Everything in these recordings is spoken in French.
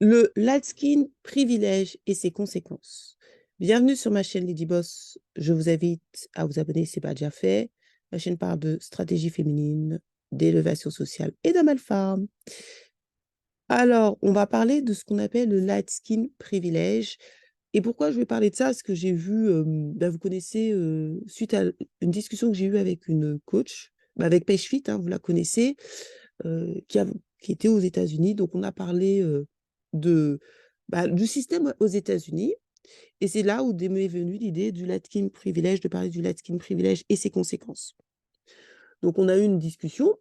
Le light skin privilège et ses conséquences. Bienvenue sur ma chaîne Lady Boss. Je vous invite à vous abonner si ce n'est pas déjà fait. Ma chaîne parle de stratégie féminine, d'élévation sociale et d'homme alpha. Alors, on va parler de ce qu'on appelle le light skin privilège. Et pourquoi je vais parler de ça? Parce que j'ai vu, vous connaissez, suite à une discussion que j'ai eue avec une coach, avec Pêche Fit, hein, vous la connaissez, qui était aux États-Unis. Donc, on a parlé de, du système aux États-Unis. Et c'est là où m'est venue l'idée du Latkin privilège, de parler du Latkin privilège et ses conséquences. Donc, on a eu une discussion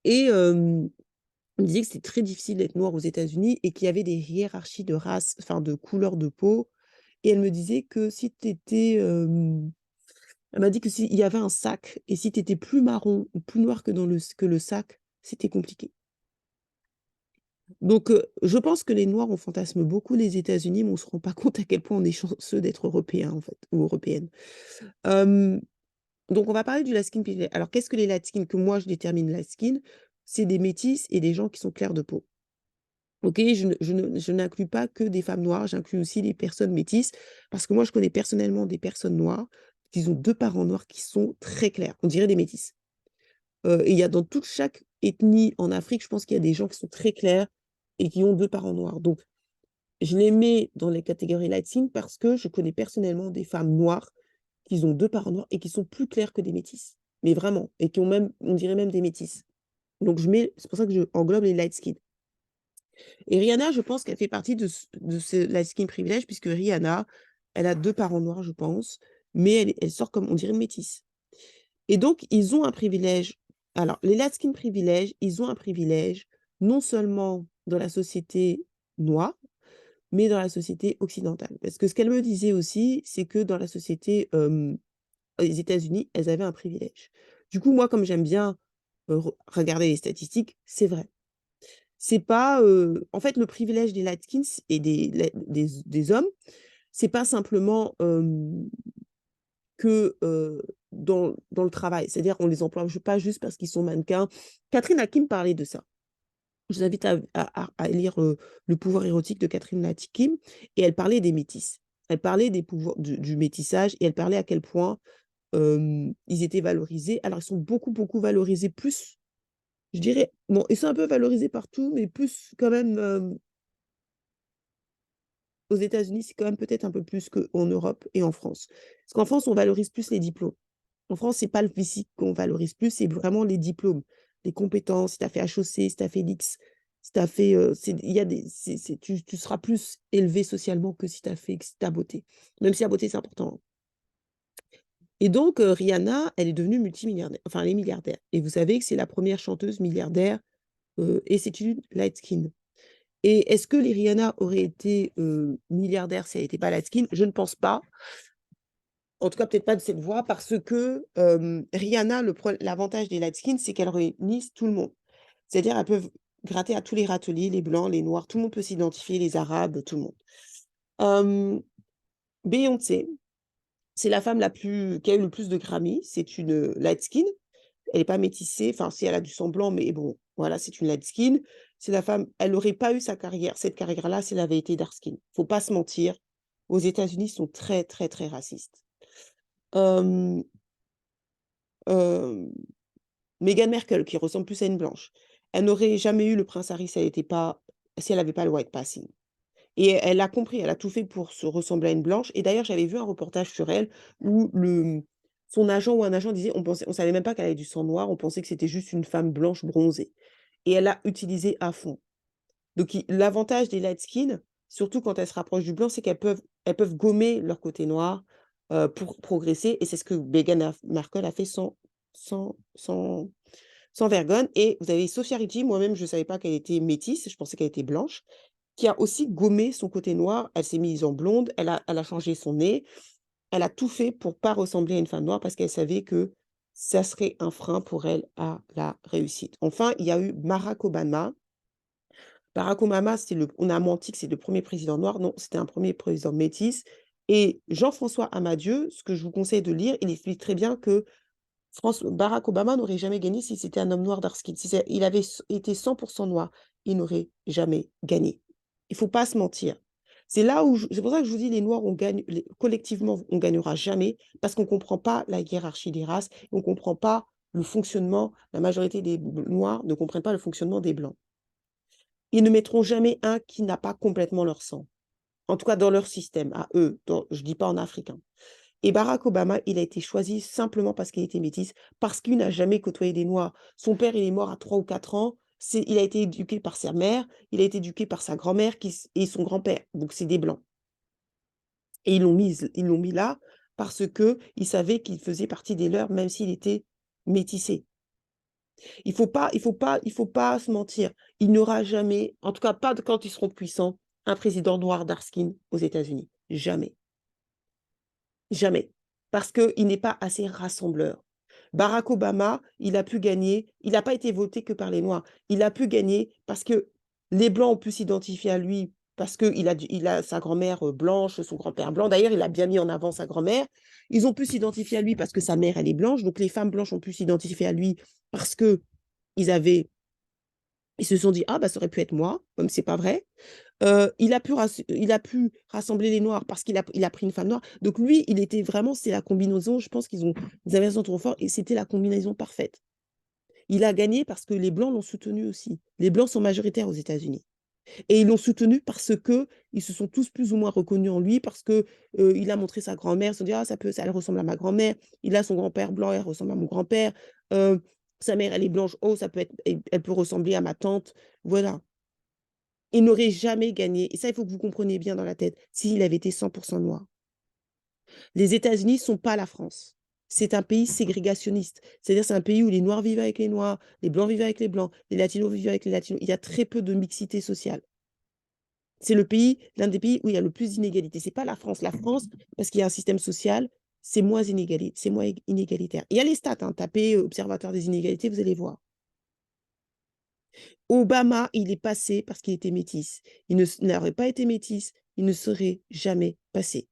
et on disait que c'était très difficile d'être noir aux États-Unis et qu'il y avait des hiérarchies de race, enfin de couleur de peau. Et elle me disait que si tu étais. Elle m'a dit que s'il y avait un sac et si tu étais plus marron ou plus noir que le sac, c'était compliqué. Donc, je pense que les Noirs, on fantasme beaucoup les États-Unis, mais on ne se rend pas compte à quel point on est chanceux d'être Européens, en fait, ou Européennes. Hem, donc on va parler du light skin privilege. Alors, qu'est-ce que les light skin? Que moi, je détermine light skin, c'est des métis et des gens qui sont clairs de peau. OK? Je n'inclus pas que des femmes noires, j'inclus aussi les personnes métisses, parce que moi, je connais personnellement des personnes noires qui ont 2 parents noirs qui sont très clairs. On dirait des métis. Et il y a dans toute chaque ethnie en Afrique, je pense qu'il y a des gens qui sont très clairs et qui ont 2 parents noirs. Donc je les mets dans les catégories light skin parce que je connais personnellement des femmes noires qui ont 2 parents noirs et qui sont plus claires que des métisses. Mais vraiment, et qui ont même, on dirait même des métisses. Donc c'est pour ça que je englobe les light skin. Et Rihanna, je pense qu'elle fait partie de ce light skin privilège puisque Rihanna, elle a 2 parents noirs, je pense, mais elle sort comme on dirait une métisse. Et donc ils ont un privilège. Alors les light skin privilèges, ils ont un privilège non seulement dans la société noire, mais dans la société occidentale. Parce que ce qu'elle me disait aussi, c'est que dans la société, aux États-Unis, elles avaient un privilège. Du coup, moi, comme j'aime bien, regarder les statistiques, c'est vrai. C'est pas, en fait, le privilège des Latkins et des hommes, c'est pas simplement, que, dans le travail. C'est-à-dire on les emploie pas juste parce qu'ils sont mannequins. Catherine Hakim parlait de ça. Je vous invite à lire, Le pouvoir érotique de Catherine Hakim et elle parlait des métis. Elle parlait des pouvoirs du métissage et elle parlait à quel point, ils étaient valorisés. Alors ils sont beaucoup, beaucoup valorisés plus, je dirais bon, ils sont un peu valorisés partout, mais plus quand même, aux États-Unis, c'est quand même peut-être un peu plus qu'en Europe et en France. Parce qu'en France, on valorise plus les diplômes. En France, c'est pas le physique qu'on valorise plus, c'est vraiment les diplômes, les compétences. Si tu as fait HEC, si tu as fait l'X, si tu as fait, il y a des tu seras plus élevé socialement que si tu as fait que si ta beauté. Même si la beauté, c'est important, hein. Et donc, Rihanna, elle est devenue multimilliardaire, enfin, elle est milliardaire. Et vous savez que c'est la première chanteuse milliardaire, et c'est une light skin. Et est-ce que les Rihanna auraient été, milliardaires si elle n'était pas light skin? Je ne pense pas. En tout cas, peut-être pas de cette voie parce que, Rihanna, l'avantage des light skin, c'est qu'elles réunissent tout le monde. C'est-à-dire, elles peuvent gratter à tous les râteliers, les blancs, les noirs, tout le monde peut s'identifier, les arabes, tout le monde. Hem, Beyoncé, c'est la femme la plus qui a eu le plus de Grammy, c'est une, light skin. Elle est pas métissée, enfin si, elle a du sang blanc, mais bon, voilà, c'est une light skin. C'est la femme elle aurait pas eu cette carrière-là si elle avait été dark skin. Faut pas se mentir, aux États-Unis, ils sont très, très, très racistes. Hem, hem, Meghan Markle, qui ressemble plus à une blanche, elle n'aurait jamais eu le prince Harry si elle avait pas le white passing. Et elle a compris, elle a tout fait pour se ressembler à une blanche et d'ailleurs, j'avais vu un reportage sur elle où son agent ou un agent disait: On savait même pas qu'elle avait du sang noir, on pensait que c'était juste une femme blanche bronzée» et elle l'a utilisé à fond. Donc l'avantage des light skin, surtout quand elles se rapprochent du blanc, c'est elles peuvent gommer leur côté noir, pour progresser et c'est ce que Meghan Markle a fait sans sans sans vergogne et vous avez Sophia Richie, moi-même je ne savais pas qu'elle était métisse, je pensais qu'elle était blanche, qui a aussi gommé son côté noir. Elle s'est mise en blonde, elle a changé son nez, elle a tout fait pour pas ressembler à une femme noire parce qu'elle savait que ça serait un frein pour elle à la réussite. Enfin, il y a eu Barack Obama. Barack Obama, on a menti que c'est le premier président noir. Non, c'était un premier président métis et Jean-François Amadieu, ce que je vous conseille de lire, il explique très bien que Barack Obama n'aurait jamais gagné si c'était un homme noir dark skin. Si il avait été 100% noir, il n'aurait jamais gagné. Il ne faut pas se mentir. C'est là où c'est pour ça que je vous dis les noirs, on gagne collectivement, on ne gagnera jamais parce qu'on ne comprend pas la hiérarchie des races, on ne comprend pas le fonctionnement, la majorité des noirs ne comprennent pas le fonctionnement des blancs. Ils ne mettront jamais un qui n'a pas complètement leur sang. En tout cas, dans leur système, à eux. Je ne dis pas en africain. Et Barack Obama, il a été choisi simplement parce qu'il était métis, parce qu'il n'a jamais côtoyé des Noirs. Son père, il est mort à 3 ou 4 ans. Il a été éduqué par sa mère, il a été éduqué par sa grand-mère et son grand-père. Donc, c'est des Blancs. Et ils l'ont mis là parce qu'ils savaient qu'il faisait partie des leurs, même s'il était métissé. Il faut pas se mentir. Il n'y aura jamais, en tout cas pas quand ils seront puissants, un président noir dark-skin aux États-Unis. Jamais. Jamais. Parce qu'il n'est pas assez rassembleur. Barack Obama, il a pu gagner, il n'a pas été voté que par les Noirs. Il a pu gagner parce que les Blancs ont pu s'identifier à lui, parce qu'il a sa grand-mère blanche, son grand-père blanc. D'ailleurs, il a bien mis en avant sa grand-mère. Ils ont pu s'identifier à lui parce que sa mère, elle est blanche. Donc, les femmes blanches ont pu s'identifier à lui parce que ils se sont dit, ah, bah, ça aurait pu être moi, comme c'est pas vrai. Il a pu rassembler les noirs parce il a pris une femme noire. Donc lui, il était vraiment, c'est la combinaison, je pense ils avaient raison trop fort et c'était la combinaison parfaite. Il a gagné parce que les blancs l'ont soutenu aussi. Les blancs sont majoritaires aux États-Unis. Et ils l'ont soutenu parce que ils se sont tous plus ou moins reconnus en lui, parce que il a montré sa grand-mère, ils se sont dit, ah, elle ressemble à ma grand-mère. Il a son grand-père blanc, elle ressemble à mon grand-père. Euh, Sa mère, elle est blanche, oh, elle peut ressembler à ma tante. Voilà. Il n'aurait jamais gagné, et ça, il faut que vous compreniez bien dans la tête, s'il avait été 100% noir. Les États-Unis ne sont pas la France. C'est un pays ségrégationniste. C'est-à-dire c'est un pays où les Noirs vivent avec les Noirs, les Blancs vivent avec les Blancs, les Latinos vivent avec les Latinos. Il y a très peu de mixité sociale. C'est l'un des pays où il y a le plus d'inégalités. Ce n'est pas la France. La France, parce qu'il y a un système social, c'est moins inégalitaire. Il y a les stats, hein, tapez Observatoire des inégalités, vous allez voir. Obama, il est passé parce qu'il était métis. Il n'aurait pas été métis, il ne serait jamais passé.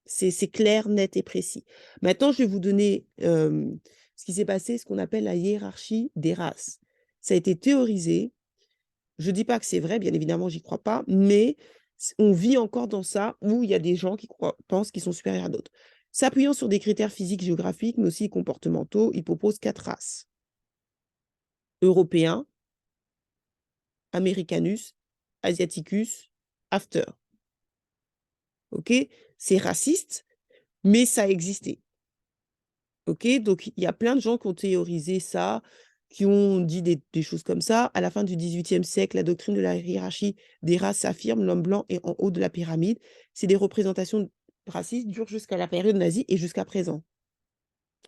C'est clair, net et précis. Maintenant, je vais vous donner ce qui s'est passé, ce qu'on appelle la hiérarchie des races. Ça a été théorisé. Je ne dis pas que c'est vrai, bien évidemment, j'y crois pas, mais on vit encore dans ça où il y a des gens qui pensent qu'ils sont supérieurs à d'autres. S'appuyant sur des critères physiques, géographiques, mais aussi comportementaux, ils proposent 4 races. Européen, Americanus, Asiaticus, After. OK? C'est raciste, mais ça a existé. OK? Donc il y a plein de gens qui ont théorisé ça, qui ont dit des choses comme ça. À la fin du XVIIIe siècle, la doctrine de la hiérarchie des races s'affirme, l'homme blanc est en haut de la pyramide. C'est des représentations racistes durent jusqu'à la période nazie et jusqu'à présent.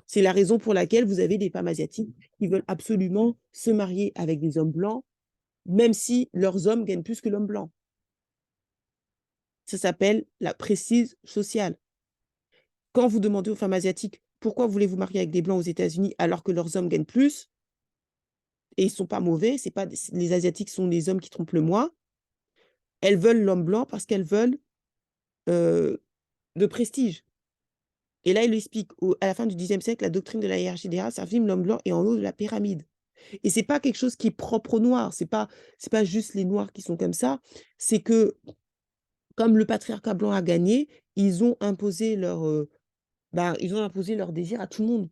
C'est la raison pour laquelle vous avez des femmes asiatiques qui veulent absolument se marier avec des hommes blancs, même si leurs hommes gagnent plus que l'homme blanc. Ça s'appelle la prestige sociale. Quand vous demandez aux femmes asiatiques pourquoi voulez-vous marier avec des blancs aux États-Unis alors que leurs hommes gagnent plus, et ils ne sont pas mauvais, c'est pas les Asiatiques sont les hommes qui trompent le moins, elles veulent l'homme blanc parce qu'elles veulent de prestige. Et là, il explique, à la fin du Xe siècle, la doctrine de la hiérarchie des races affirme l'homme blanc est en haut de la pyramide. Et c'est pas quelque chose qui est propre aux Noirs, c'est pas juste les Noirs qui sont comme ça, c'est que comme le patriarcat blanc a gagné, ils ont imposé ils ont imposé leur désir à tout le monde.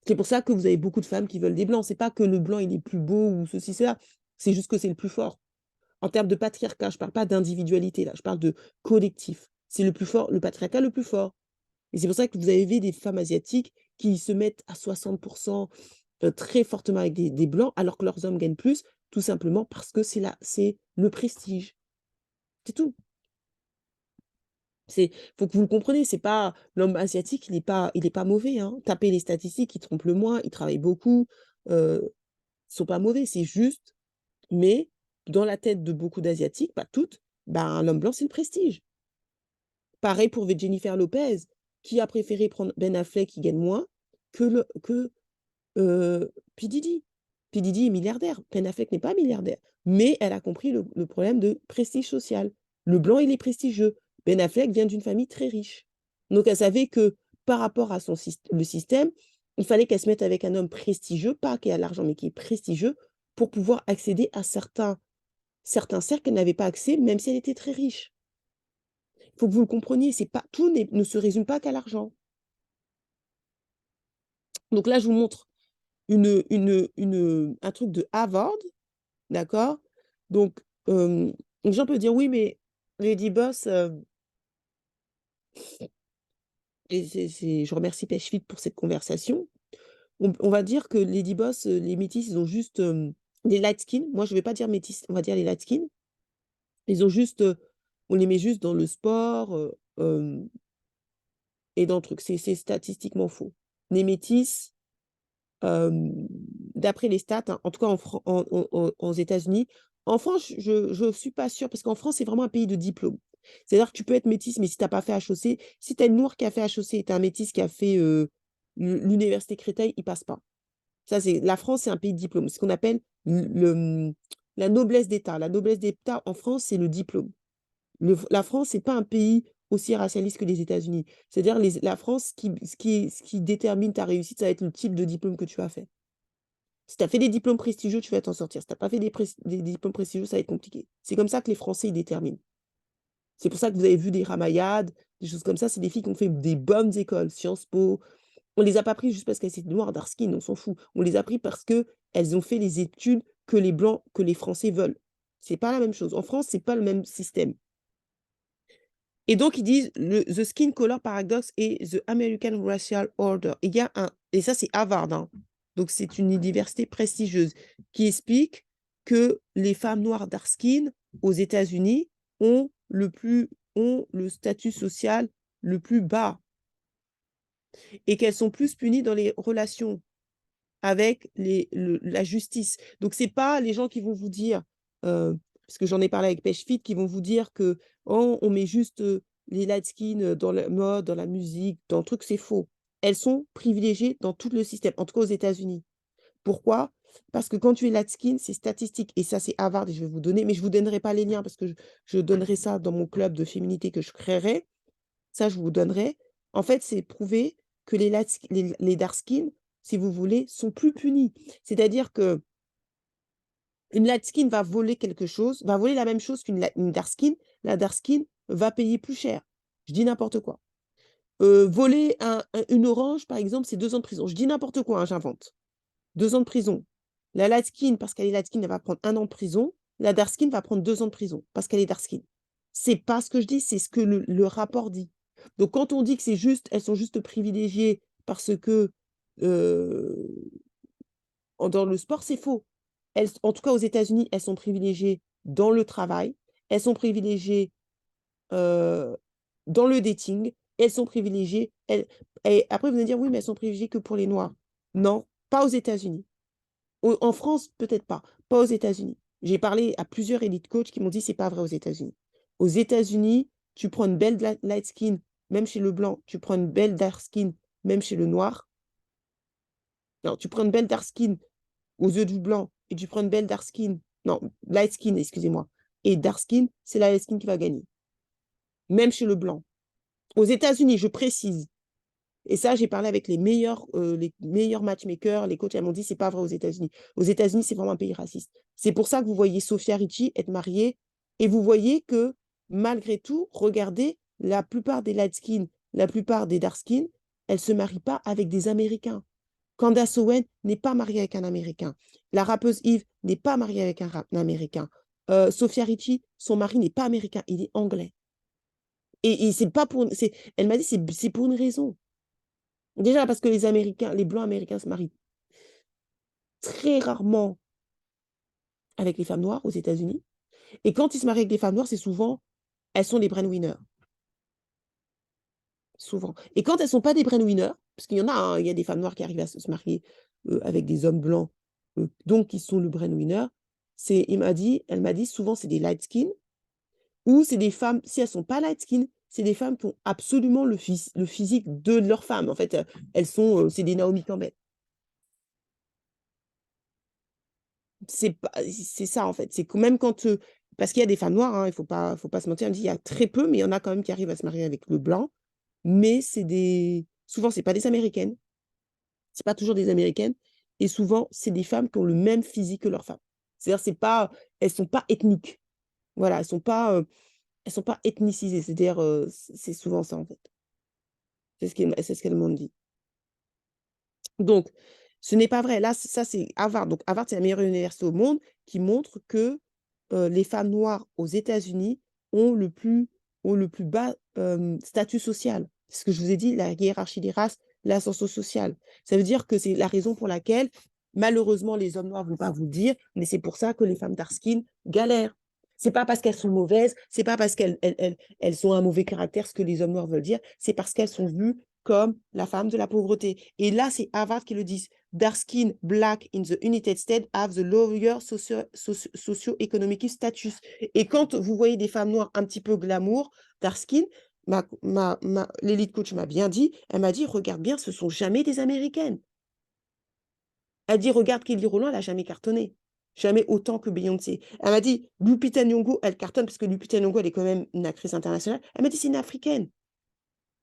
C'est pour ça que vous avez beaucoup de femmes qui veulent des blancs. C'est pas que le blanc il est plus beau ou ceci, cela. C'est juste que c'est le plus fort. En termes de patriarcat, je parle pas d'individualité, là, je parle de collectif. C'est le plus fort, le patriarcat le plus fort. Et c'est pour ça que vous avez des femmes asiatiques qui se mettent à 60% très fortement avec des blancs, alors que leurs hommes gagnent plus, tout simplement parce que c'est le prestige. C'est tout. Faut que vous le compreniez, c'est pas l'homme asiatique, il est pas mauvais, hein. Tapez les statistiques, il trompe le moins, il travaille beaucoup, sont pas mauvais, c'est juste, mais dans la tête de beaucoup d'asiatiques, pas toutes, ben, l'homme blanc, c'est le prestige. Pareil pour Jennifer Lopez, qui a préféré prendre Ben Affleck qui gagne moins que P. Diddy. P. Diddy est milliardaire, Ben Affleck n'est pas milliardaire, mais elle a compris le problème de prestige social. Le blanc, il est prestigieux. Ben Affleck vient d'une famille très riche. Donc elle savait que par rapport à le système, il fallait qu'elle se mette avec un homme prestigieux, pas qui a l'argent, mais qui est prestigieux, pour pouvoir accéder à certains certains cercles, elle n'avait pas accès, même si elle était très riche. Il faut que vous le compreniez, c'est pas tout ne se résume pas qu'à l'argent. Donc là, je vous montre un truc de Harvard, d'accord? Donc, les gens peuvent dire: «Oui, mais Lady Boss, et je remercie Pêche-Fit pour cette conversation. On va dire que Lady Boss, les métis, ils ont juste, les light skin, moi je vais pas dire métis, on va dire les light skin. Ils ont juste, on les met juste dans le sport, et dans le truc. C'est statistiquement faux. Les métis, d'après les stats, hein, en tout cas en Fran en aux États-Unis. En France, je suis pas sûre parce qu'en France, c'est vraiment un pays de diplôme. C'est-à-dire que tu peux être métisse, mais si tu as pas fait HEC, si tu as une noire qui a fait HEC et tu as un métis qui a fait, l'université Créteil, il passe pas. Ça, c'est la France, c'est un pays de diplôme. Ce qu'on appelle la noblesse d'État. La noblesse d'État en France, c'est le diplôme. La France, c'est pas un pays aussi racialiste que les États-Unis. C'est-à-dire la France, ce qui détermine ta réussite, ça va être le type de diplôme que tu as fait. Si tu as fait des diplômes prestigieux, tu vas t'en sortir. Si tu as pas fait des diplômes prestigieux, ça va être compliqué. C'est comme ça que les Français, ils déterminent. C'est pour ça que vous avez vu des Ramayad, des choses comme ça. C'est des filles qui ont fait des bonnes écoles, Sciences Po. On les a pas pris juste parce qu'elles étaient noires, dark skin, on s'en fout. On les a pris parce qu'elles ont fait les études que les blancs, que les Français veulent. C'est pas la même chose. En France, c'est pas le même système. Et donc, ils disent The Skin Color Paradox et The American Racial Order. Et ça, c'est Harvard, hein. Donc, c'est une université prestigieuse qui explique que les femmes noires dark skin aux États-Unis ont le statut social le plus bas et qu'elles sont plus punies dans les relations avec la justice. Donc, c'est pas les gens qui vont vous dire, parce que j'en ai parlé avec Pêche-Fit, qui vont vous dire que oh, on met juste les light skin dans la mode, dans la musique, dans le truc, c'est faux. Elles sont privilégiées dans tout le système, en tout cas aux États-Unis. Pourquoi? Parce que quand tu es light skin, c'est statistique. Et ça, c'est Harvard, et je vais vous donner, mais je ne vous donnerai pas les liens parce que je donnerai ça dans mon club de féminité que je créerai. Ça, je vous donnerai. En fait, c'est prouvé que les dark skin, si vous voulez, sont plus punis. C'est-à-dire que une light skin va voler quelque chose, va voler la même chose une dark skin. La dark skin va payer plus cher. Je dis n'importe quoi. Voler une orange, par exemple, c'est 2 ans de prison. Je dis n'importe quoi, hein, j'invente. 2 ans de prison. La light skin, parce qu'elle est light skin, elle va prendre 1 an de prison. La dark skin va prendre 2 ans de prison parce qu'elle est dark skin. C'est pas ce que je dis, c'est ce que le rapport dit. Donc quand on dit que c'est juste, elles sont juste privilégiées parce que, dans le sport, c'est faux. En tout cas, aux États-Unis, elles sont privilégiées dans le travail, elles sont privilégiées, heu, dans le dating, elles sont privilégiées, et après vous allez dire: «Oui, mais elles sont privilégiées que pour les noirs». Non, pas aux États-Unis. En France, peut-être pas, pas aux États-Unis. J'ai parlé à plusieurs élite coach qui m'ont dit: «C'est pas vrai aux États-Unis». Aux États-Unis, tu prends une belle light skin, même chez le blanc, tu prends une belle dark skin, même chez le noir. Non, tu prends une belle dark skin aux yeux du blanc et tu prends une belle dark skin, non, light skin, excusez-moi, et dark skin, c'est la light skin qui va gagner, même chez le blanc. Aux États-Unis, je précise. Et ça, j'ai parlé avec les meilleurs matchmakers, les coachs, elles m'ont dit: «C'est pas vrai aux États-Unis». Aux États-Unis, c'est vraiment un pays raciste. C'est pour ça que vous voyez Sofia Richie être mariée et vous voyez que malgré tout, regardez, la plupart des light skin, la plupart des dark skin, elles se marient pas avec des Américains. Candace Owen n'est pas mariée avec un Américain. La rappeuse Eve n'est pas mariée avec un Américain. Sofia Richie, son mari n'est pas américain, il est anglais. Et c'est pas pour elle m'a dit: «C'est pour une raison». Déjà parce que les blancs américains se marient très rarement avec les femmes noires aux États-Unis, et quand ils se marient avec des femmes noires, c'est souvent elles sont les breadwinners, souvent. Et quand elles sont pas des breadwinners, parce qu'il y en a, hein, il y a des femmes noires qui arrivent à se marier, avec des hommes blancs, donc qui sont le breadwinner, elle m'a dit: «Souvent, c'est des light skin ou c'est des femmes, si elles sont pas light skin, c'est des femmes qui ont absolument le physique de leur femme». En fait, c'est des Naomi Campbell. C'est ça, en fait. C'est que même quand, parce qu'il y a des femmes noires, hein, il faut pas se mentir, elle me dit: «Il y a très peu, mais il y en a quand même qui arrivent à se marier avec le blanc». Mais souvent, c'est pas des Américaines, c'est pas toujours des Américaines, et souvent, c'est des femmes qui ont le même physique que leur femme. C'est-à-dire, elles sont pas ethniques. Voilà, elles sont pas ethnicisées. C'est-à-dire, c'est souvent ça, en fait. C'est ce qu'elles m'ont dit. Donc, ce n'est pas vrai. Là, ça, c'est Harvard. Donc, Harvard, c'est la meilleure université au monde qui montre que les femmes noires aux États-Unis ont le plus bas statut social. C'est ce que je vous ai dit, la hiérarchie des races, l'ascension sociale. Ça veut dire que c'est la raison pour laquelle, malheureusement, les hommes noirs ne vont pas vous le dire, mais c'est pour ça que les femmes dark skin galèrent. C'est pas parce qu'elles sont mauvaises, c'est pas parce qu'elles ont un mauvais caractère, ce que les hommes noirs veulent dire, c'est parce qu'elles sont vues comme la femme de la pauvreté. Et là, c'est Harvard qui le dit. Dark skin black in the United States have the lower socio-economic status. Et quand vous voyez des femmes noires un petit peu glamour, dark skin, l'élite coach m'a bien dit, elle m'a dit, regarde bien, ce sont jamais des Américaines. Elle dit, regarde Kelly Rowland, elle n'a jamais cartonné. Jamais autant que Beyoncé. Elle m'a dit, Lupita Nyong'o, elle cartonne parce que Lupita Nyong'o, elle est quand même une actrice internationale. Elle m'a dit, c'est une Africaine.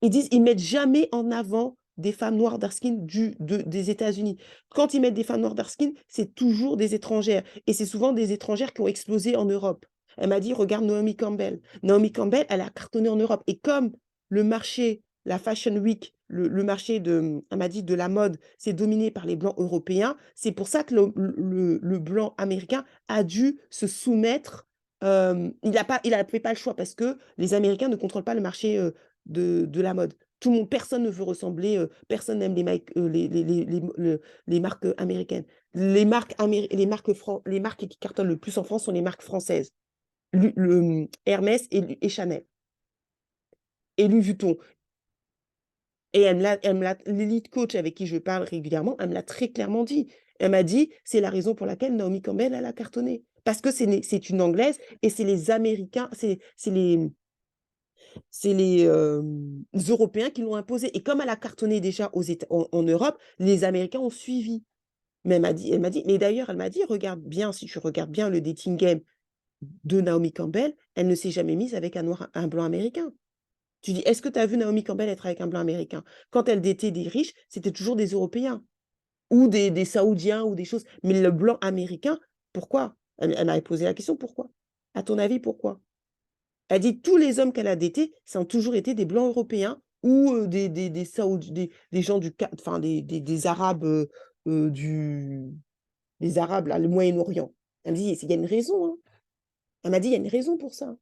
Ils mettent jamais en avant des femmes noires dark skin des États-Unis. Quand ils mettent des femmes noires dark skin, c'est toujours des étrangères. Et c'est souvent des étrangères qui ont explosé en Europe. Elle m'a dit, regarde Naomi Campbell. Naomi Campbell, elle a cartonné en Europe. Et comme le marché, la Fashion Week, le marché elle m'a dit, de la mode, c'est dominé par les blancs européens, c'est pour ça que le blanc américain a dû se soumettre. Il n'avait pas le choix parce que les Américains ne contrôlent pas le marché de la mode. Tout le monde, personne ne veut ressembler, personne n'aime les marques américaines. Les marques qui cartonnent le plus en France sont les marques françaises. Hermès et Chanel et Louis Vuitton. Et l'élite coach avec qui je parle régulièrement, elle me l'a très clairement dit. Elle m'a dit, c'est la raison pour laquelle Naomi Campbell, elle a cartonné. Parce que c'est une Anglaise et c'est les Américains, c'est les Européens qui l'ont imposé. Et comme elle a cartonné déjà en Europe, les Américains ont suivi. Mais elle m'a dit, mais d'ailleurs, elle m'a dit, regarde bien, si tu regardes bien le dating game de Naomi Campbell, elle ne s'est jamais mise avec un blanc américain. Tu dis, est-ce que tu as vu Naomi Campbell être avec un blanc américain? Quand elle datait des riches, c'était toujours des Européens ou des Saoudiens ou des choses. Mais le blanc américain, pourquoi? Elle m'avait posé la question, pourquoi? À ton avis, pourquoi? Elle dit tous les hommes qu'elle a datés, ça ont toujours été des blancs européens ou des gens enfin, des Arabes, des Arabes, là, le Moyen-Orient. Elle me dit, il y a une raison. Hein. Elle m'a dit, il y a une raison pour ça.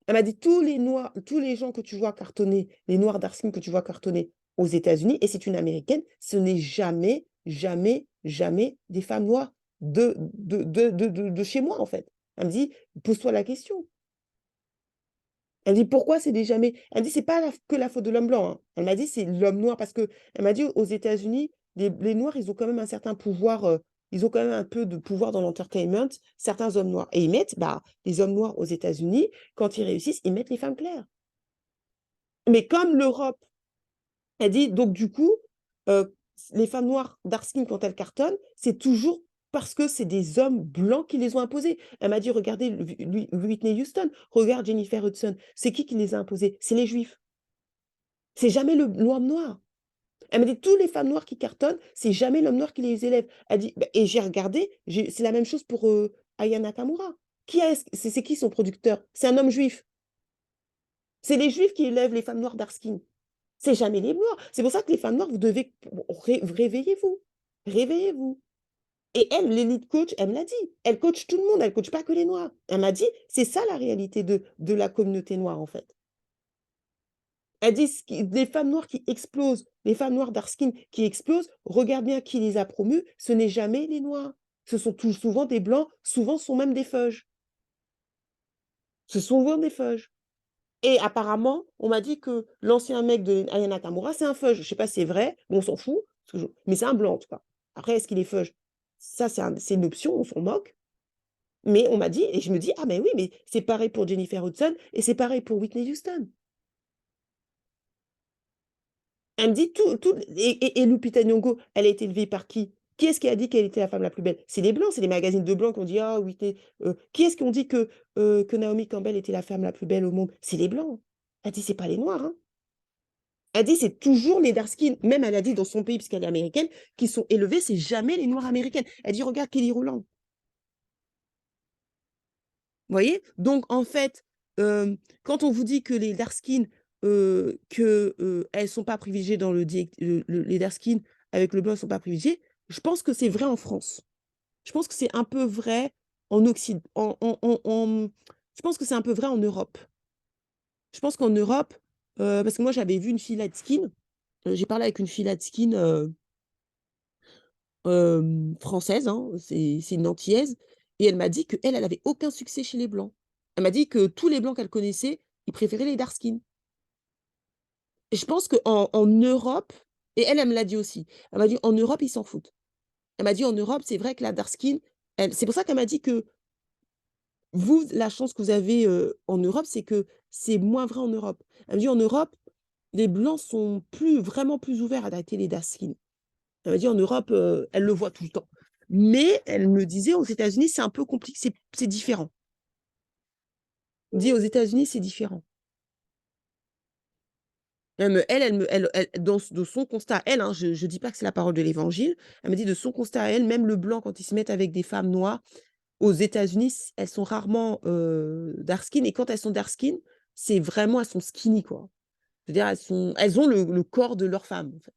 Elle m'a dit, tous les Noirs, tous les gens que tu vois cartonner, les Noirs d'Arsine que tu vois cartonner aux États-Unis, et c'est une Américaine, ce n'est jamais, jamais, jamais des femmes noires de chez moi, en fait. Elle me dit, pose-toi la question. Elle dit pourquoi c'est des jamais. Elle dit c'est pas que la faute de l'homme blanc. Hein. Elle m'a dit c'est l'homme noir parce que elle m'a dit aux États-Unis les noirs ils ont quand même un certain pouvoir. Ils ont quand même un peu de pouvoir dans l'entertainment. Certains hommes noirs et ils mettent les hommes noirs aux États-Unis quand ils réussissent ils mettent les femmes claires. Mais comme l'Europe, elle dit donc du coup euh, les femmes noires dark skin quand elles cartonnent c'est toujours parce que c'est des hommes blancs qui les ont imposés. Elle m'a dit, regardez Whitney Houston, regarde Jennifer Hudson. C'est qui les a imposés? C'est les Juifs. C'est jamais l'homme noir. Elle m'a dit, tous les femmes noires qui cartonnent, c'est jamais l'homme noir qui les élève. Elle dit, et j'ai regardé, c'est la même chose pour Aya Nakamura. C'est qui son producteur? C'est un homme juif. C'est les juifs qui élèvent les femmes noires d'Arskin. C'est jamais les noirs. C'est pour ça que les femmes noires, vous devez réveillez-vous. Réveillez-vous. Et elle, l'élite coach, elle me l'a dit. Elle coach tout le monde, elle coach pas que les noirs. Elle m'a dit, c'est ça la réalité de la communauté noire, en fait. Elle dit, les femmes noires qui explosent, les femmes noires dark skin qui explosent, regarde bien qui les a promues, ce n'est jamais les noirs. Ce sont tout souvent des blancs, souvent ce sont même des feuges. Ce sont souvent des feuges. Et apparemment, on m'a dit que l'ancien mec de Aya Nakamura, c'est un feuge. Je ne sais pas si c'est vrai, mais on s'en fout. Mais c'est un blanc, en tout cas. Après, est-ce qu'il est feuge? Ça, c'est une option, on s'en moque. Mais on m'a dit, et je me dis, ah ben oui, mais c'est pareil pour Jennifer Hudson et c'est pareil pour Whitney Houston. Elle me dit et Lupita Nyong'o, elle a été élevée par qui? Qui est-ce qui a dit qu'elle était la femme la plus belle? C'est les Blancs, c'est les magazines de Blancs qui ont dit, ah oui, qui est-ce qui ont dit que Naomi Campbell était la femme la plus belle au monde? C'est les Blancs. Elle dit, c'est pas les Noirs. Hein. Elle dit, c'est toujours les dark skin. Même elle a dit dans son pays, puisqu'elle est américaine, qui sont élevés, c'est jamais les Noirs américaines. Elle dit, regarde Kelly Rowland. Vous voyez? Donc en fait, quand on vous dit que les dark skin, elles sont pas privilégiées dans les dark skin avec le blanc, elles sont pas privilégiées, je pense que c'est vrai en France. Je pense que c'est un peu vrai en Occid en je pense que c'est un peu vrai en Europe. Je pense qu'en Europe, parce que moi j'avais vu une fille light skin, j'ai parlé avec une fille light skin, française, hein, c'est une antillaise et elle m'a dit qu'elle, elle avait aucun succès chez les blancs. Elle m'a dit que tous les blancs qu'elle connaissait, ils préféraient les dark skin et je pense qu'en Europe et elle me l'a dit aussi. Elle m'a dit: «En Europe, ils s'en foutent». Elle m'a dit: «En Europe, c'est vrai que la dark skin», elle c'est pour ça qu'elle m'a dit que vous, la chance que vous avez, en Europe, c'est que c'est moins vrai en Europe. Elle me dit: «En Europe, les blancs sont vraiment plus ouverts à dater les dark skin». Elle m'a dit: «En Europe, elle le voit tout le temps». Mais elle me disait: «Aux États-Unis, c'est un peu compliqué, c'est différent». Elle dit: «Aux États-Unis, c'est différent». Elle de son constat à elle, hein, je dis pas que c'est la parole de l'Évangile. Elle me dit de son constat à elle, même le blanc quand ils se mettent avec des femmes noires, aux États-Unis, elles sont rarement, dark skin et quand elles sont dark skin, c'est vraiment elles sont skinny, quoi. Je veux dire, elles ont le corps de leur femme, en fait.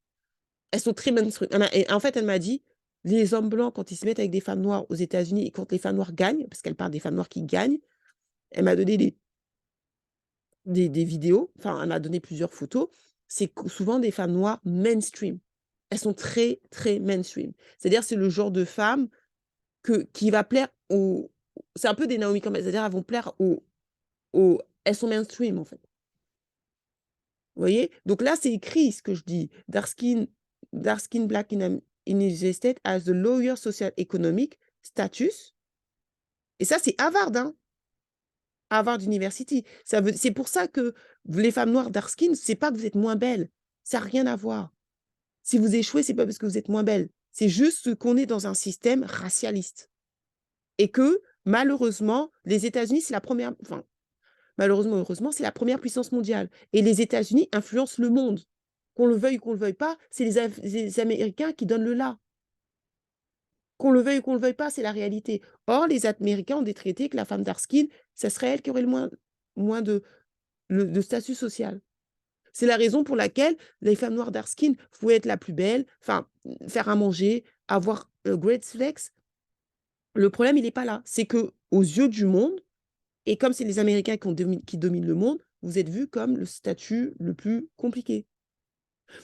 Elles sont très mainstream. Et en fait, elle m'a dit: «Les hommes blancs, quand ils se mettent avec des femmes noires aux États-Unis et quand les femmes noires gagnent», parce qu'elle parle des femmes noires qui gagnent, elle m'a donné des vidéos, enfin, elle m'a donné plusieurs photos, c'est souvent des femmes noires mainstream. Elles sont très, très mainstream. C'est-à-dire, c'est le genre de femme qui va plaire aux c'est un peu des Naomi Campbell, c'est-à-dire elles vont plaire elles sont mainstream, en fait. Vous voyez? Donc là, c'est écrit ce que je dis. Dark skin black in his estate as the lower social economic status et ça, c'est Harvard, hein, Harvard University. C'est pour ça que les femmes noires dark skin, c'est pas que vous êtes moins belles, ça a rien à voir. Si vous échouez, c'est pas parce que vous êtes moins belle, c'est juste qu'on est dans un système racialiste et que malheureusement, les États-Unis, c'est la première, enfin, malheureusement, heureusement, c'est la première puissance mondiale et les États-Unis influencent le monde. Qu'on le veuille ou qu'on le veuille pas, c'est les Américains qui donnent le «là». Qu'on le veuille ou qu'on le veuille pas, c'est la réalité. Or, les Américains ont décrété que la femme dark skin, ça serait elle qui aurait le moins de statut social. C'est la raison pour laquelle les femmes noires dark skin pouvaient être la plus belle, enfin, faire à manger, avoir, great flex. Le problème, il est pas là. C'est que aux yeux du monde et comme c'est les Américains qui dominent le monde, vous êtes vus comme le statut le plus compliqué.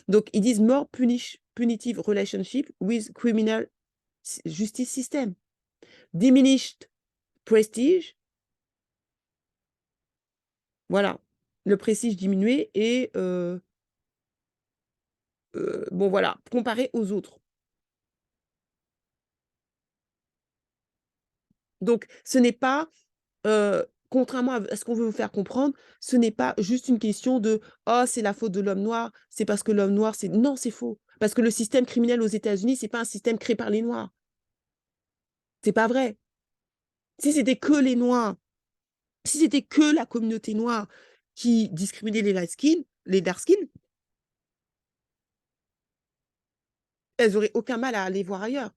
Donc ils disent: «More punitive relationship with criminal justice system. Diminished prestige», voilà, le prestige diminué et bon voilà, comparé aux autres. Donc ce n'est pas, contrairement à ce qu'on veut vous faire comprendre, ce n'est pas juste une question de: «Oh, c'est la faute de l'homme noir, c'est parce que l'homme noir c'est» non, c'est faux. Parce que le système criminel aux États-Unis, c'est pas un système créé par les noirs. C'est pas vrai. Si c'était que les noirs, si c'était que la communauté noire qui discriminait les dark skin, elles auraient aucun mal à aller voir ailleurs.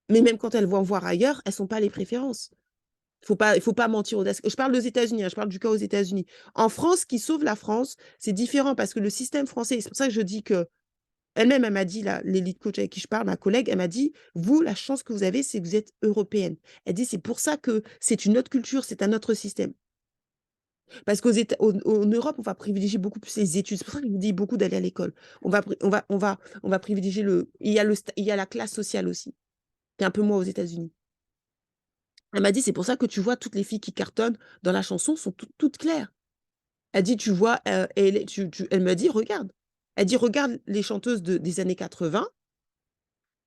Mais même quand elles vont voir ailleurs, elles sont pas les préférences. Il faut pas mentir aux je parle aux États-Unis, hein, je parle du cas aux États-Unis. En France, ce qui sauve la France, c'est différent parce que le système français c'est pour ça que je dis que elle-même, elle m'a dit là, l'élite coach avec qui je parle, ma collègue, elle m'a dit: «Vous, la chance que vous avez, c'est que vous êtes européenne». Elle dit: «C'est pour ça que c'est une autre culture, c'est un autre système». Parce qu'aux Éta au en Europe, on va privilégier beaucoup plus les études. C'est pour ça que je vous dis beaucoup d'aller à l'école. On va privilégier il y a la classe sociale aussi, qui est un peu moins aux États-Unis. Elle m'a dit: «C'est pour ça que tu vois toutes les filles qui cartonnent dans la chanson sont toutes claires». Elle dit: «Tu vois, elle m'a dit: «Regarde». Elle dit: «Regarde les chanteuses des années 80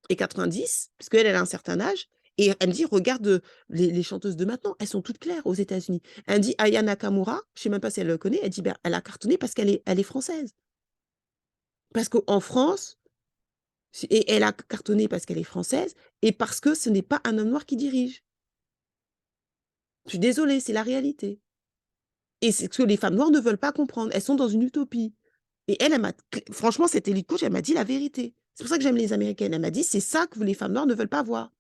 et 90», puisqu'elle, elle a un certain âge et elle me dit: «Regarde, les chanteuses de maintenant, elles sont toutes claires aux États-Unis». Elle me dit: «Aya Nakamura», je sais même pas si elle le connaît, elle dit: «Ben, elle a cartonné parce qu'elle est française». Parce qu'en France et elle a cartonné parce qu'elle est française et parce que ce n'est pas un homme noir qui dirige. Je suis désolée, c'est la réalité. Et c'est ce que les femmes noires ne veulent pas comprendre. Elles sont dans une utopie. Et elle m'a franchement, cette élite coach, elle m'a dit la vérité. C'est pour ça que j'aime les américaines. Elle m'a dit: «C'est ça que les femmes noires ne veulent pas voir».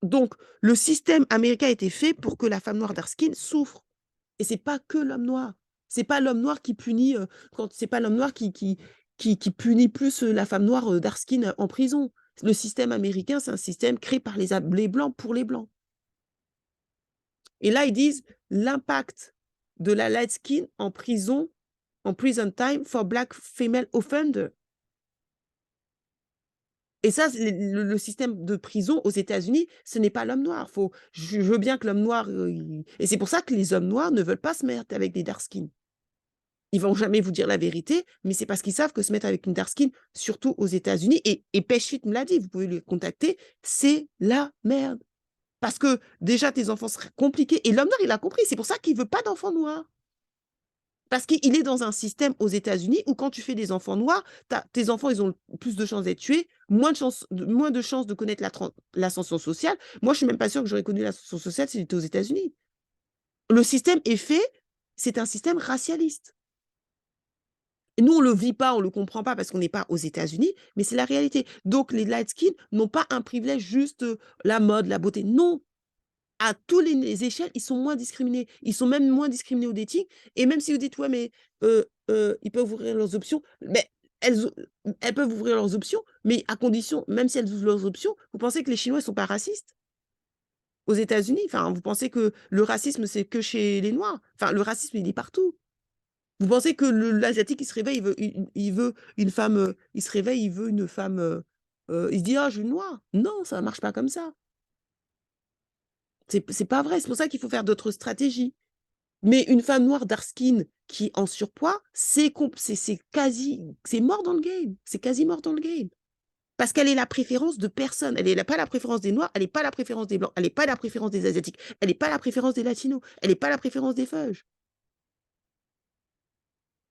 Donc, le système américain a été fait pour que la femme noire dark skin souffre. Et c'est pas que l'homme noir. C'est pas l'homme noir qui punit, quand c'est pas l'homme noir qui punit plus la femme noire dark skin en prison. Le système américain, c'est un système créé par les blancs pour les blancs. Et là, ils disent l'impact de la light skin en prison, en prison time for black female offender. Et ça, le système de prison aux États-Unis, ce n'est pas l'homme noir. Je veux bien que l'homme noir. Et c'est pour ça que les hommes noirs ne veulent pas se mettre avec des dark skins. Ils vont jamais vous dire la vérité, mais c'est parce qu'ils savent que se mettre avec une dark skin, surtout aux États-Unis, et Peshfit me l'a dit, vous pouvez le contacter, c'est la merde. Parce que déjà, tes enfants seraient compliqués. Et l'homme noir, il a compris. C'est pour ça qu'il ne veut pas d'enfants noirs. Parce qu'il est dans un système aux États-Unis où quand tu fais des enfants noirs, tes enfants, ils ont plus de chances d'être tués, moins de chances de connaître l'ascension sociale. Moi, je ne suis même pas sûre que j'aurais connu l'ascension sociale si j'étais aux États-Unis. Le système est fait, c'est un système racialiste. Et nous, on ne le vit pas, on ne le comprend pas parce qu'on n'est pas aux États-Unis, mais c'est la réalité. Donc, les light skins n'ont pas un privilège juste la mode, la beauté. Non, à tous les échelles, ils sont moins discriminés. Ils sont même moins discriminés au dating. Et même si vous dites, ouais, mais ils peuvent ouvrir leurs options, mais elles peuvent ouvrir leurs options, mais à condition, même si elles ouvrent leurs options, vous pensez que les Chinois ne sont pas racistes aux États-Unis? Enfin, vous pensez que le racisme, c'est que chez les Noirs? Enfin, le racisme, il est partout. Vous pensez que l'Asiatique, il se réveille, il veut une femme, il se réveille, il veut une femme, il se dit, ah, je veux une noire. Non, ça ne marche pas comme ça. C'est pas vrai. C'est pour ça qu'il faut faire d'autres stratégies. Mais une femme noire dark skin qui est en surpoids, c'est quasi, c'est mort dans le game. C'est quasi mort dans le game. Parce qu'elle est la préférence de personne. Elle n'est pas la préférence des noirs, elle n'est pas la préférence des blancs, elle n'est pas la préférence des asiatiques, elle n'est pas la préférence des latinos, elle n'est pas la préférence des feuges.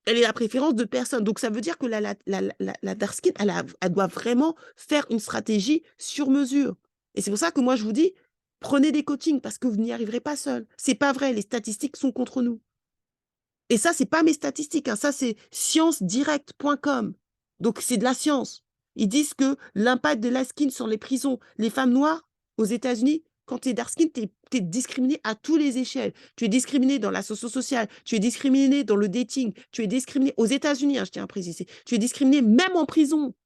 Elle est la préférence de personne. Donc, ça veut dire que la dark skin, elle doit vraiment faire une stratégie sur mesure. Et c'est pour ça que moi, je vous dis, prenez des coachings parce que vous n'y arriverez pas seul. C'est pas vrai, les statistiques sont contre nous. Et ça, c'est pas mes statistiques, hein, ça, c'est sciencedirect.com. Donc, c'est de la science. Ils disent que l'impact de la skin sur les prisons, les femmes noires aux États-Unis, quand tu es dark skin, tu es discriminé à toutes les échelles. Tu es discriminé dans la socio-sociale, tu es discriminé dans le dating, tu es discriminé aux États-Unis, hein, je tiens à préciser. Tu es discriminé même en prison.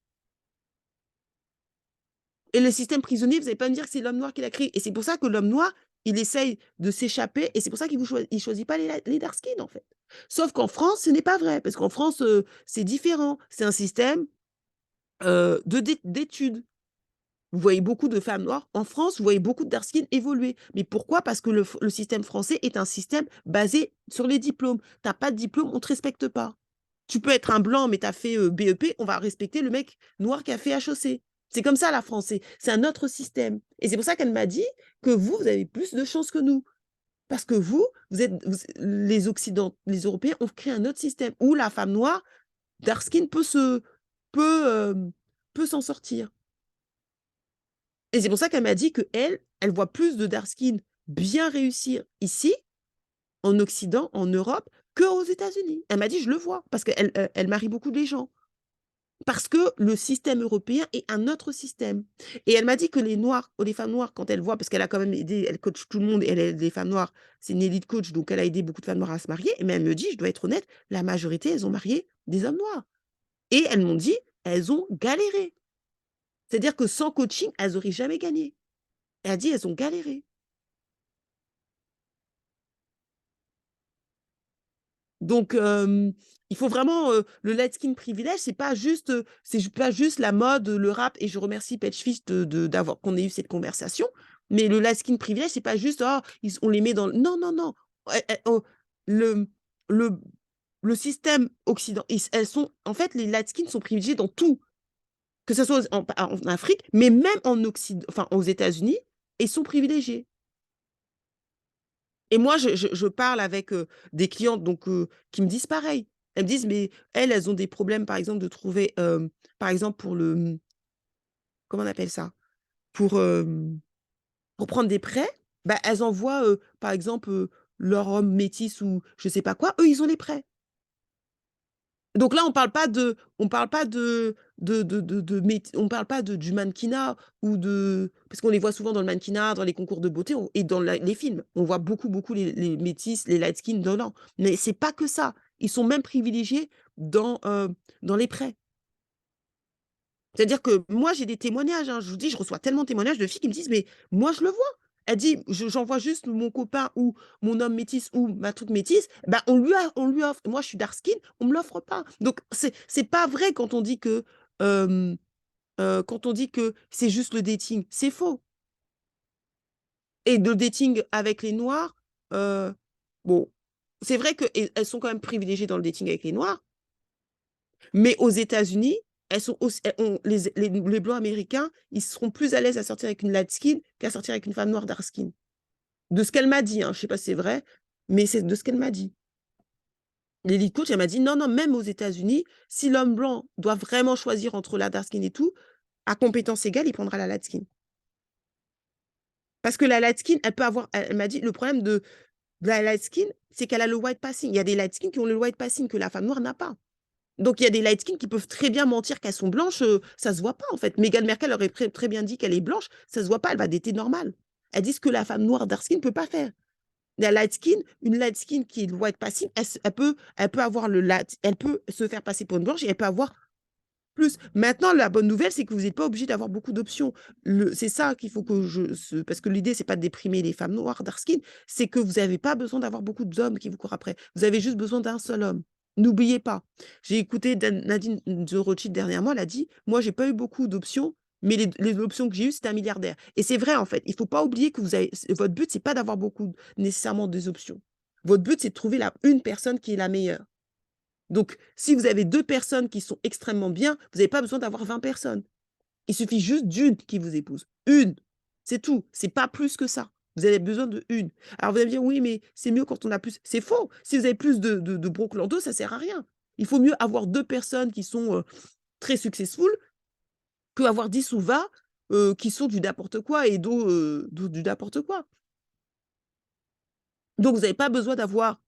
Et le système prisonnier, vous n'allez pas me dire que c'est l'homme noir qui l'a créé. Et c'est pour ça que l'homme noir, il essaye de s'échapper. Et c'est pour ça qu'il ne choisit pas les dark skins, en fait. Sauf qu'en France, ce n'est pas vrai. Parce qu'en France, c'est différent. C'est un système d'études. Vous voyez beaucoup de femmes noires. En France, vous voyez beaucoup de dark skins évoluer. Mais pourquoi? Parce que le système français est un système basé sur les diplômes. Tu n'as pas de diplôme, on ne te respecte pas. Tu peux être un blanc, mais tu as fait BEP, on va respecter le mec noir qui a fait HEC. C'est comme ça, la France. C'est un autre système. Et c'est pour ça qu'elle m'a dit que vous avez plus de chances que nous. Parce que les Occidentaux, les Européens ont créé un autre système où la femme noire, dark skin, peut, euh, peut s'en sortir. Et c'est pour ça qu'elle m'a dit elle voit plus de dark skin bien réussir ici, en Occident, en Europe, qu'aux États-Unis. Elle m'a dit, je le vois, parce qu'elle marie beaucoup de gens. Parce que le système européen est un autre système. Et elle m'a dit que les Noirs, ou les femmes noires, quand elle voit, parce qu'elle a quand même aidé, elle coach tout le monde, et elle aide les femmes noires, c'est une élite coach, donc elle a aidé beaucoup de femmes noires à se marier, mais elle me dit, je dois être honnête, la majorité, elles ont marié des hommes noirs. Et elles m'ont dit, elles ont galéré. C'est-à-dire que sans coaching, elles n'auraient jamais gagné. Elle a dit, elles ont galéré. Donc, il faut vraiment le light skin privilège, c'est pas juste la mode, le rap. Et je remercie Patchfish d'avoir qu'on ait eu cette conversation. Mais le light skin privilège, c'est pas juste oh, on les met dans non non non. Oh, le le le système occident, elles sont en fait les light skin sont privilégiés dans tout, que ce soit en Afrique, mais même en Occident, enfin aux États-Unis, ils sont privilégiés. Et moi, je parle avec des clientes donc, qui me disent pareil. Elles me disent, mais elles ont des problèmes, par exemple, de trouver, par exemple, comment on appelle ça? Pour, pour prendre des prêts, bah, elles envoient, par exemple, leur homme métis ou je sais pas quoi, eux, ils ont les prêts. Donc là, on parle pas on parle pas du mannequinat ou parce qu'on les voit souvent dans le mannequinat, dans les concours de beauté et dans les films. On voit beaucoup, beaucoup les métis, les light skin dedans. Mais c'est pas que ça. Ils sont même privilégiés dans les prêts. C'est-à-dire que moi, j'ai des témoignages, hein, je vous dis, je reçois tellement de témoignages de filles qui me disent: «Mais moi, je le vois». Elle dit: J'envoie juste mon copain ou mon homme métis ou ma truc métisse, bah, on lui offre. Moi, je suis dark skin, on me l'offre pas». Donc c'est pas vrai hem, quand on dit que c'est juste le dating, c'est faux. Et le dating avec les noirs, heu, bon, c'est vrai qu'elles sont quand même privilégiées dans le dating avec les noirs, mais aux États-Unis, elles sont aussi elles ont les blancs américains, ils seront plus à l'aise à sortir avec une light skin qu'à sortir avec une femme noire dark skin. De ce qu'elle m'a dit, hein, je sais pas si c'est vrai, mais c'est de ce qu'elle m'a dit. L'élite coach, elle m'a dit: «Non, non, même aux États-Unis, si l'homme blanc doit vraiment choisir entre la dark skin et tout, à compétences égales, il prendra la light skin». Parce que la light skin, elle peut avoir elle m'a dit: «Le problème de la light skin, c'est qu'elle a le white passing». Il y a des light skin qui ont le white passing que la femme noire n'a pas. Donc il y a des light skin qui peuvent très bien mentir qu'elles sont blanches, ça se voit pas en fait. Meghan Merkel aurait très bien dit qu'elle est blanche, ça se voit pas, elle va dater normal. Elle dit ce que la femme noire dark skin peut pas faire. La light skin, une light skin qui est le white passing, elle peut avoir elle peut se faire passer pour une blanche et elle peut avoir plus. Maintenant, la bonne nouvelle, c'est que vous n'êtes pas obligé d'avoir beaucoup d'options. C'est ça qu'il faut que parce que l'idée, c'est pas de déprimer les femmes noires, dark skin, c'est que vous n'avez pas besoin d'avoir beaucoup d'hommes qui vous courent après. Vous avez juste besoin d'un seul homme. N'oubliez pas. J'ai écouté Nadine de Rothschild dernièrement, elle a dit: «Moi, j'ai pas eu beaucoup d'options, mais les options que j'ai eues, c'était un milliardaire». Et c'est vrai, en fait. Il faut pas oublier que votre but, c'est pas d'avoir beaucoup, nécessairement, des options. Votre but, c'est de trouver une personne qui est la meilleure. Donc, si vous avez 2 personnes qui sont extrêmement bien, vous n'avez pas besoin d'avoir 20 personnes. Il suffit juste d'une qui vous épouse. Une, c'est tout, c'est pas plus que ça. Vous avez besoin d'1. Alors vous allez me dire: «Oui, mais c'est mieux quand on a plus». C'est faux! Si vous avez plus de brocanto, ça sert à rien. Il faut mieux avoir 2 personnes qui sont, très successful qu'avoir 10 ou 20, qui sont du n'importe quoi et du n'importe quoi. Donc vous n'avez pas besoin d'avoir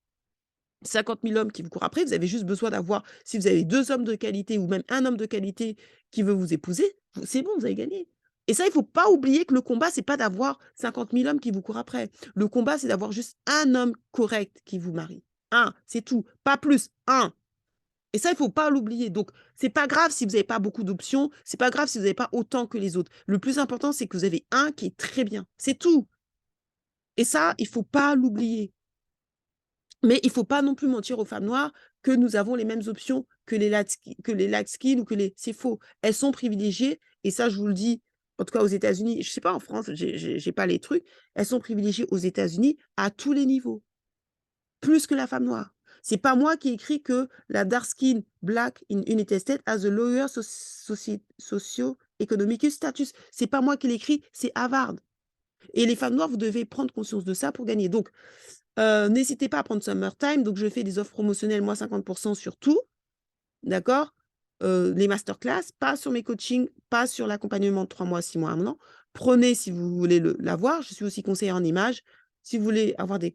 50 000 hommes qui vous courent après, vous avez juste besoin d'avoir, si vous avez 2 hommes de qualité ou même un homme de qualité qui veut vous épouser, c'est bon, vous avez gagné. Et ça, il faut pas oublier que le combat, c'est pas d'avoir 50 000 hommes qui vous courent après. Le combat, c'est d'avoir juste un homme correct qui vous marie. Un, c'est tout, pas plus, un. Et ça, il faut pas l'oublier. Donc, c'est pas grave si vous avez pas beaucoup d'options, c'est pas grave si vous avez pas autant que les autres. Le plus important, c'est que vous avez un qui est très bien, c'est tout. Et ça, il faut pas l'oublier. Mais il faut pas non plus mentir aux femmes noires que nous avons les mêmes options que les light skin ou que les c'est faux. Elles sont privilégiées et ça, je vous le dis, en tout cas aux États-Unis, je sais pas en France, j'ai pas les trucs. Elles sont privilégiées aux États-Unis à tous les niveaux, plus que la femme noire. C'est pas moi qui écris que la dark skin black in United States has a lower socio-economic status. C'est pas moi qui l'écris, c'est Harvard. Et les femmes noires, vous devez prendre conscience de ça pour gagner. Donc, n'hésitez pas à prendre Summertime. Donc je fais des offres promotionnelles, moins 50 sur tout, d'accord? Les masterclass, pas sur mes coachings, pas sur l'accompagnement de 3 mois, 6 mois, 1 an. Prenez si vous voulez l'avoir. Je suis aussi conseillère en images. Si vous voulez avoir des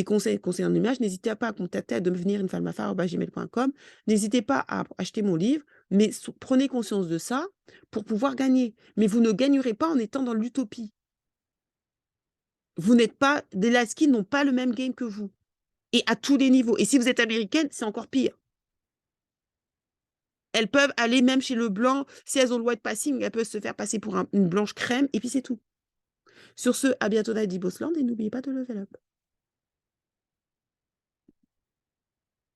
conseils en images, n'hésitez pas à contacter, à devenir unefalmafare@gmail.com. N'hésitez pas à acheter mon livre, mais prenez conscience de ça pour pouvoir gagner. Mais vous ne gagnerez pas en étant dans l'utopie. Vous n'êtes pas les Lasky n'ont pas le même game que vous et à tous les niveaux et si vous êtes américaine, c'est encore pire. Elles peuvent aller même chez le blanc, si elles ont le white passing, elles peuvent se faire passer pour une blanche crème et puis c'est tout. Sur ce, à bientôt dans Bosland et n'oubliez pas de level up.